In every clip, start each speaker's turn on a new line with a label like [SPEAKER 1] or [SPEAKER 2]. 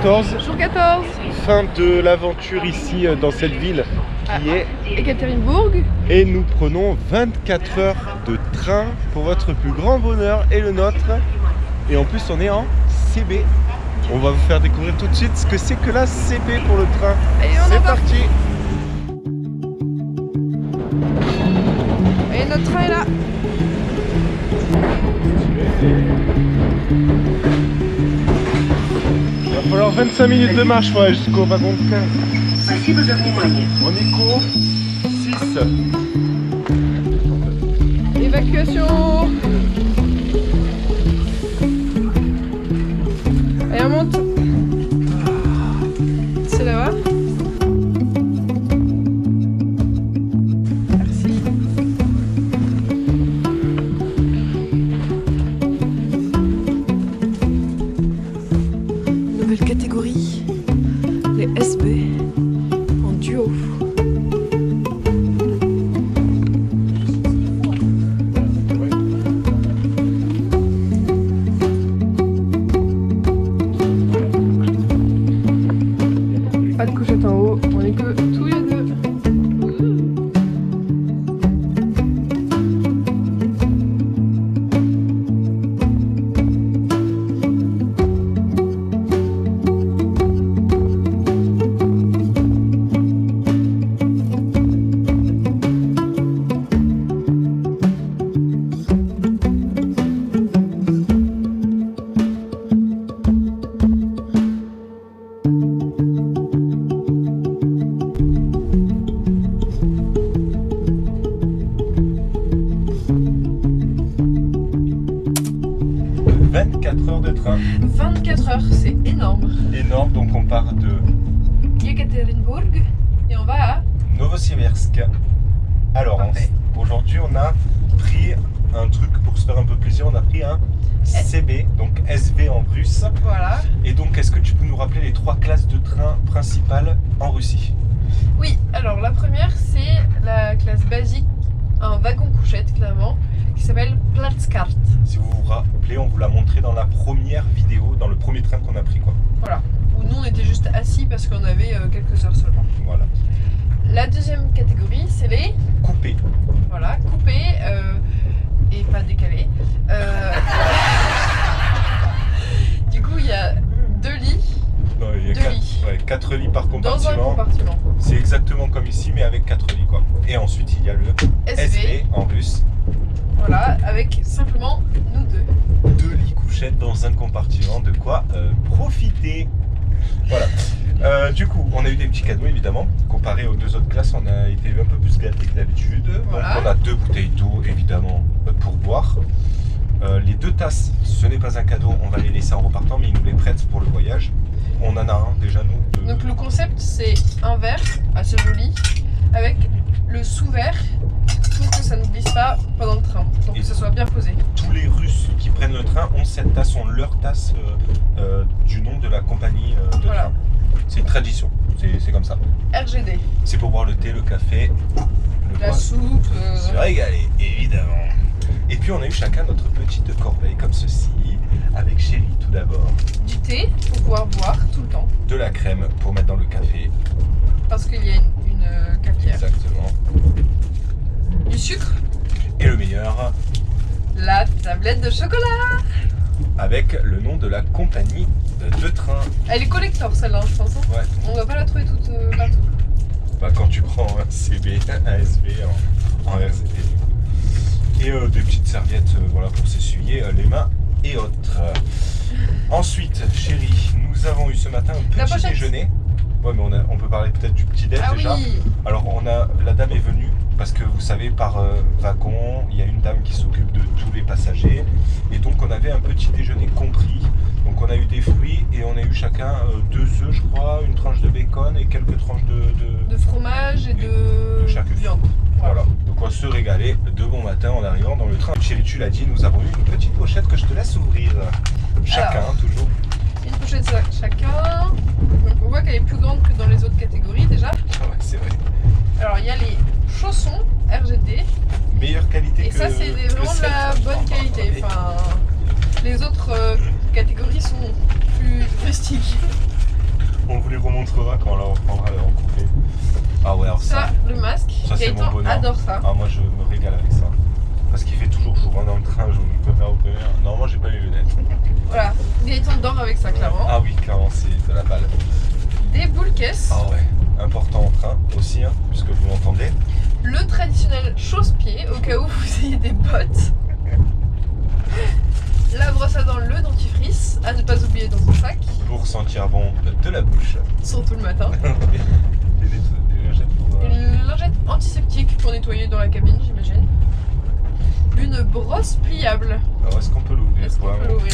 [SPEAKER 1] 14.
[SPEAKER 2] Jour 14.
[SPEAKER 1] Fin de l'aventure ici dans cette ville qui est
[SPEAKER 2] Ekaterinbourg.
[SPEAKER 1] Et nous prenons 24 heures de train pour votre plus grand bonheur et le nôtre. Et en plus on est en CB. On va vous faire découvrir tout de suite ce que c'est que la CB pour le train. C'est parti.
[SPEAKER 2] Et notre train est là.
[SPEAKER 1] Il va falloir 25 minutes de marche jusqu'au wagon de 15.
[SPEAKER 3] Спасибо за внимание.
[SPEAKER 1] On est qu'au 6.
[SPEAKER 2] Évacuation. Allez, on monte. C'est là-bas. Merci. Nouvelle catégorie, les SB en duo. Pas de couchette en haut, on est que tous les deux.
[SPEAKER 1] Heures de train.
[SPEAKER 2] 24 heures, c'est énorme.
[SPEAKER 1] Énorme, donc on part de
[SPEAKER 2] Ekaterinbourg et on va à...
[SPEAKER 1] Novosibirsk. Alors aujourd'hui on a pris un truc pour se faire un peu plaisir, on a pris un CB, donc SV en russe.
[SPEAKER 2] Voilà.
[SPEAKER 1] Et donc est-ce que tu peux nous rappeler les 3 classes de train principales en Russie?
[SPEAKER 2] Oui, alors la première c'est la classe basique, un wagon couchette clairement, qui s'appelle Platskart.
[SPEAKER 1] Si vous vous rappelez, on vous l'a montré dans la première vidéo, dans le premier train qu'on a pris quoi.
[SPEAKER 2] Voilà, où nous on était juste assis parce qu'on avait quelques heures seulement.
[SPEAKER 1] Voilà.
[SPEAKER 2] La deuxième catégorie c'est les...
[SPEAKER 1] Coupé.
[SPEAKER 2] Voilà, coupés et pas décalés. Du coup il y a 2 lits.
[SPEAKER 1] Non, il y a 4 lits par compartiment.
[SPEAKER 2] Dans un compartiment.
[SPEAKER 1] C'est exactement comme ici mais avec 4 lits quoi. Et ensuite il y a le SV en russe.
[SPEAKER 2] Voilà, avec simplement nous deux.
[SPEAKER 1] 2 lits couchettes dans un compartiment, de quoi profiter. Voilà. Du coup, on a eu des petits cadeaux évidemment. Comparé aux 2 autres classes, on a été un peu plus gâtés que d'habitude.
[SPEAKER 2] Voilà.
[SPEAKER 1] Donc on a 2 bouteilles d'eau évidemment pour boire. Les 2 tasses, ce n'est pas un cadeau, on va les laisser en repartant, mais ils nous les prêtent pour le voyage. On en a un déjà nous.
[SPEAKER 2] Donc le concept c'est un verre assez joli avec le sous-verre pour que ça ne glisse pas pendant le train, pour que ça soit bien posé.
[SPEAKER 1] Tous les Russes qui prennent le train ont cette tasse, ont leur tasse du nom de la compagnie de train. C'est une tradition, c'est comme ça.
[SPEAKER 2] RGD.
[SPEAKER 1] C'est pour boire le thé, le café,
[SPEAKER 2] la soupe.
[SPEAKER 1] Se régaler, évidemment. Et puis on a eu chacun notre petite corbeille comme ceci, avec Chérie tout d'abord.
[SPEAKER 2] Du thé pour pouvoir boire tout le temps.
[SPEAKER 1] De la crème pour mettre dans le café.
[SPEAKER 2] Parce qu'il y a une cafetière.
[SPEAKER 1] Exactement.
[SPEAKER 2] Du sucre.
[SPEAKER 1] Et le meilleur,
[SPEAKER 2] la tablette de chocolat.
[SPEAKER 1] avec le nom de la compagnie de train.
[SPEAKER 2] Elle est collector celle-là, je pense. Hein.
[SPEAKER 1] Ouais.
[SPEAKER 2] On va pas la trouver toute partout.
[SPEAKER 1] Bah, quand tu prends un CB, un SV en RZT. Et des petites serviettes voilà, pour s'essuyer les mains et autres. Ensuite, Chérie, nous avons eu ce matin un petit déjeuner. Ouais, mais on peut parler peut-être du petit déj déjà.
[SPEAKER 2] Oui.
[SPEAKER 1] Alors, la dame est venue parce que vous savez, par wagon, il y a une dame qui s'occupe de tous les passagers. Et donc, on avait un petit déjeuner compris. Donc, on a eu des fruits et on a eu chacun 2 œufs, je crois, une tranche de bacon et quelques tranches de
[SPEAKER 2] fromage et de
[SPEAKER 1] chaque
[SPEAKER 2] viande.
[SPEAKER 1] Voilà. Donc, on va se régaler de bon matin en arrivant dans le train. Chérie, tu l'as dit, nous avons eu une petite pochette que je te laisse ouvrir. Chacun, alors, toujours.
[SPEAKER 2] Une pochette chacun. Donc on voit qu'elle est plus grande que dans les autres catégories déjà.
[SPEAKER 1] Ah ouais, c'est vrai.
[SPEAKER 2] Alors il y a les chaussons RGD.
[SPEAKER 1] Meilleure qualité
[SPEAKER 2] et
[SPEAKER 1] que...
[SPEAKER 2] Et ça c'est vraiment de la bonne qualité. Enfin, les autres catégories sont plus rustiques.
[SPEAKER 1] On vous les remontrera quand on la reprendra en coupé. Ah ouais, alors
[SPEAKER 2] Ça, le masque,
[SPEAKER 1] ça, c'est
[SPEAKER 2] Gaëtan
[SPEAKER 1] mon bonheur.
[SPEAKER 2] adore ça.
[SPEAKER 1] Ah moi je me régale avec ça. Parce qu'il fait toujours jour hein, dans le train, je me peux faire au premier. Non, moi j'ai pas les lunettes.
[SPEAKER 2] Voilà, Gaëtan dort avec ça, clairement.
[SPEAKER 1] Ah oui, clairement, c'est de la balle.
[SPEAKER 2] Des boules caisses.
[SPEAKER 1] Ah ouais, important en train aussi, hein, puisque vous m'entendez.
[SPEAKER 2] Le traditionnel chausse-pied, au cas où vous ayez des bottes. La brosse à dents, le dentifrice, à ne pas oublier dans son sac,
[SPEAKER 1] Pour sentir bon de la bouche.
[SPEAKER 2] surtout le matin.
[SPEAKER 1] Des lingettes pour...
[SPEAKER 2] Une lingette antiseptique pour nettoyer dans la cabine, j'imagine. Une brosse pliable.
[SPEAKER 1] Alors est-ce qu'on peut l'ouvrir?
[SPEAKER 2] Est-ce qu'on peut l'ouvrir?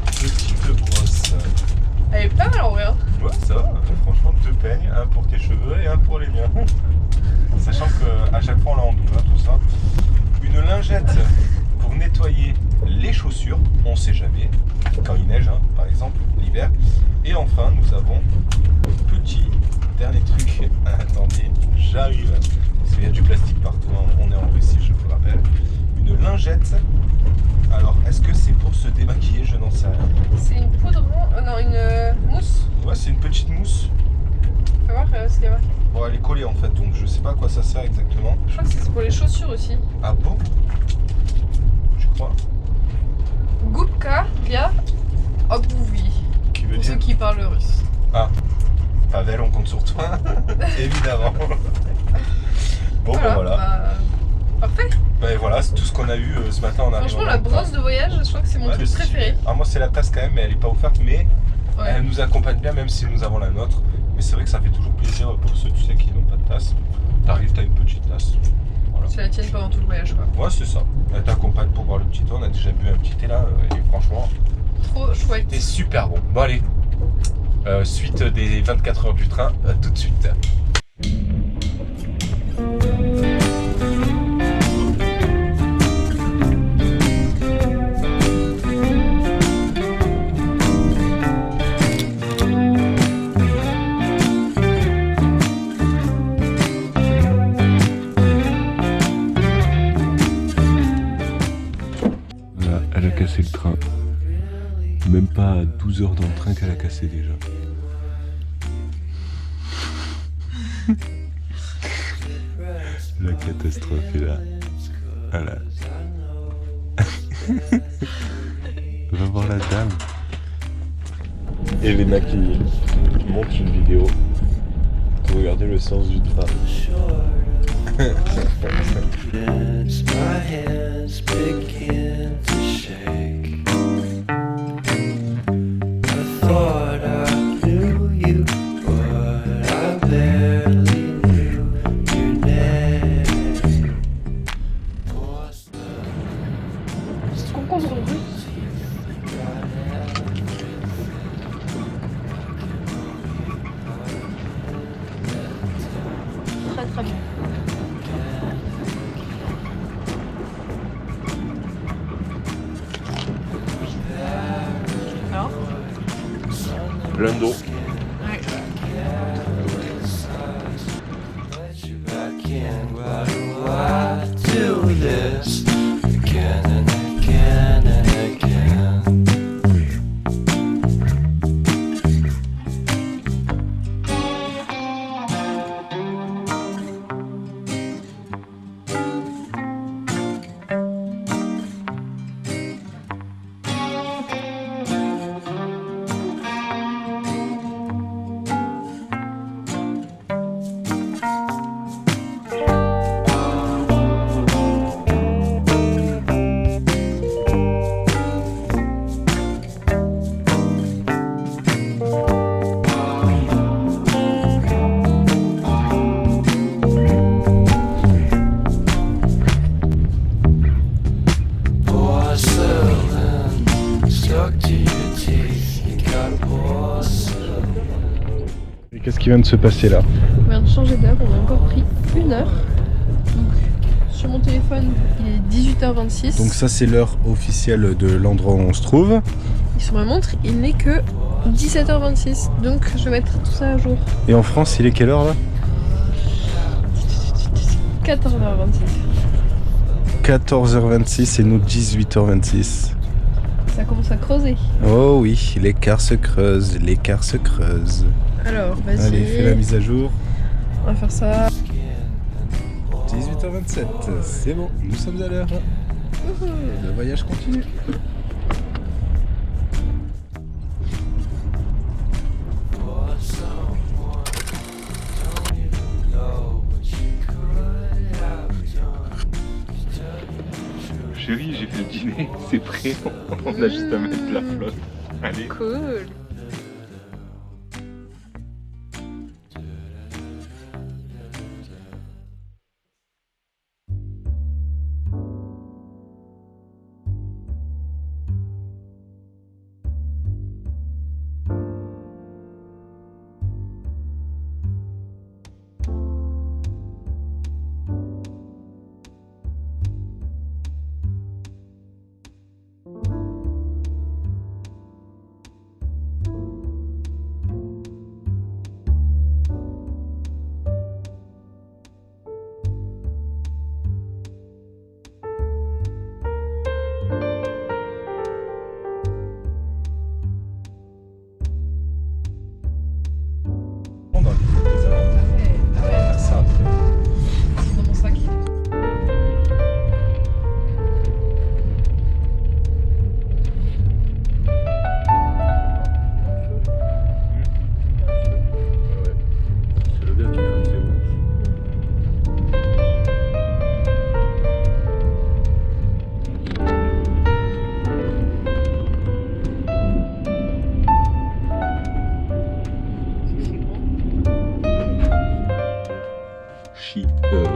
[SPEAKER 1] Petite brosse.
[SPEAKER 2] Elle est pas mal en vrai. Hein.
[SPEAKER 1] Ouais, ça va, franchement, 2 peignes, un pour tes cheveux et un pour les miens. Sachant qu'à chaque fois on l'a en double, hein, tout ça. Une lingette pour nettoyer les chaussures, on sait jamais, quand il neige, hein, par exemple, l'hiver. Et enfin, nous avons petit dernier truc. Attendez, j'arrive. Parce qu'il y a du plastique partout, hein, on est en Russie, je vous rappelle. Une lingette. Alors, est-ce que c'est pour se démaquiller? Je n'en sais rien.
[SPEAKER 2] C'est une poudre, non, une mousse.
[SPEAKER 1] Ouais, c'est une petite mousse.
[SPEAKER 2] Fais voir ce qu'il y a marqué.
[SPEAKER 1] Bon, elle est collée en fait, donc je sais pas à quoi ça sert exactement.
[SPEAKER 2] Je crois que c'est pour les chaussures aussi.
[SPEAKER 1] Ah bon? Tu crois?
[SPEAKER 2] Gubka via Obouvi.
[SPEAKER 1] Qui veut
[SPEAKER 2] Pour
[SPEAKER 1] dire?
[SPEAKER 2] ceux qui parlent russe.
[SPEAKER 1] Pavel, on compte sur toi. Évidemment. Bon, ben voilà.
[SPEAKER 2] Bah, parfait.
[SPEAKER 1] Ben voilà, c'est tout ce qu'on a eu ce matin en arrivant.
[SPEAKER 2] Franchement, la brosse de voyage, je crois que c'est mon truc préféré.
[SPEAKER 1] Ah, moi, c'est la tasse quand même, mais elle est pas offerte, mais
[SPEAKER 2] Ouais.
[SPEAKER 1] elle nous accompagne bien, même si nous avons la nôtre. Mais c'est vrai que ça fait toujours plaisir pour ceux, tu sais, qui n'ont pas de tasse. T'arrives, t'as une petite tasse. Voilà.
[SPEAKER 2] C'est la tienne pendant tout le voyage, quoi.
[SPEAKER 1] Ouais, c'est ça. Elle t'accompagne pour boire le petit thé. On a déjà bu un petit thé là, et franchement,
[SPEAKER 2] Trop chouette.
[SPEAKER 1] c'était super bon. Bon, allez. Suite des 24 heures du train, tout de suite. Voilà, elle a cassé le train. Même pas à 12 heures dans le train qu'elle a cassé déjà. La catastrophe est là. Voilà. Va voir la dame. Elena qui monte une vidéo pour regarder le sens du train. My hands begin to shake. I thought I knew you, but I barely knew your name.
[SPEAKER 2] Concombre russe. Très très bien. Alors
[SPEAKER 1] Plein d'eau.
[SPEAKER 2] ouais.
[SPEAKER 1] Do this again and again and again. Et qu'est-ce qui vient de se passer là?
[SPEAKER 2] On vient de changer d'heure, on a encore pris 1 heure. Donc, sur mon téléphone, il est 18h26.
[SPEAKER 1] Donc ça c'est l'heure officielle de l'endroit où on se trouve.
[SPEAKER 2] Et sur ma montre, il n'est que 17h26. Donc, je vais mettre tout ça à jour.
[SPEAKER 1] Et en France, il est quelle heure là?
[SPEAKER 2] 14h26.
[SPEAKER 1] 14h26 et nous 18h26.
[SPEAKER 2] Ça commence à creuser.
[SPEAKER 1] Oh oui, l'écart se creuse, l'écart se creuse.
[SPEAKER 2] Alors, vas-y.
[SPEAKER 1] Allez, fais la mise à jour.
[SPEAKER 2] On va faire ça.
[SPEAKER 1] 18h27, c'est bon, nous sommes à l'heure. Le voyage continue. Chérie, j'ai fait le dîner, c'est prêt. On a juste à mettre la flotte. Allez.
[SPEAKER 2] Cool. Dans mon sac.
[SPEAKER 1] C'est le gars qui crame ses bouches.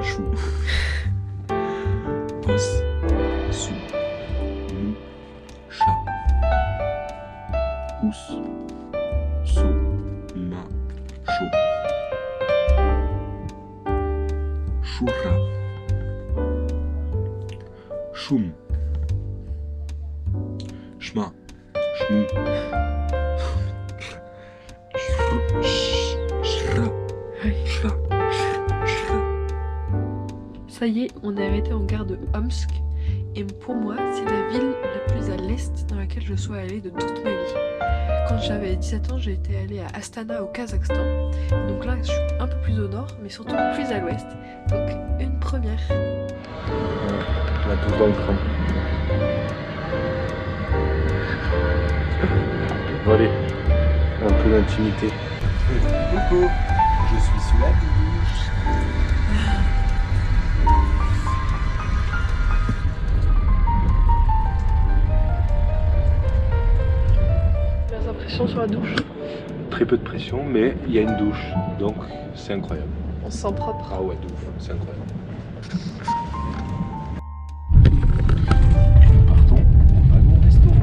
[SPEAKER 1] Chou. Os. Sou. Mou. Chat. Ous. So. Ma. Chou. Choura. Choum. Chma. Chmou. Chra. Chra.
[SPEAKER 2] Ça y est, on est arrêté en gare de Omsk. Et pour moi, c'est la ville la plus à l'est dans laquelle je sois allée de toute ma vie. Quand j'avais 17 ans, j'ai été allée à Astana au Kazakhstan. Donc là, je suis un peu plus au nord, mais surtout plus à l'ouest. Donc une première.
[SPEAKER 1] La touche dans le train. Bon allez, un peu d'intimité. Coucou, je suis sous la douche.
[SPEAKER 2] Les impressions sur la douche.
[SPEAKER 1] Très peu de pression, mais il y a une douche, donc c'est incroyable.
[SPEAKER 2] On se sent propre.
[SPEAKER 1] Ah ouais, de ouf, c'est incroyable. Partons au wagon restaurant.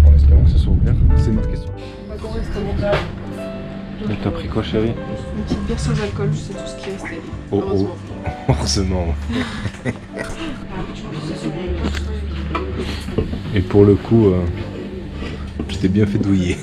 [SPEAKER 1] En espérant que ce soit ouvert, c'est marqué sur.
[SPEAKER 2] Wagon restaurant.
[SPEAKER 1] Mais t'as pris quoi, chérie?
[SPEAKER 2] Une petite bière sans alcool, c'est tout ce qui restait.
[SPEAKER 1] Oh,
[SPEAKER 2] Heureusement.
[SPEAKER 1] Heureusement. Et pour le coup, je t'ai bien fait douiller.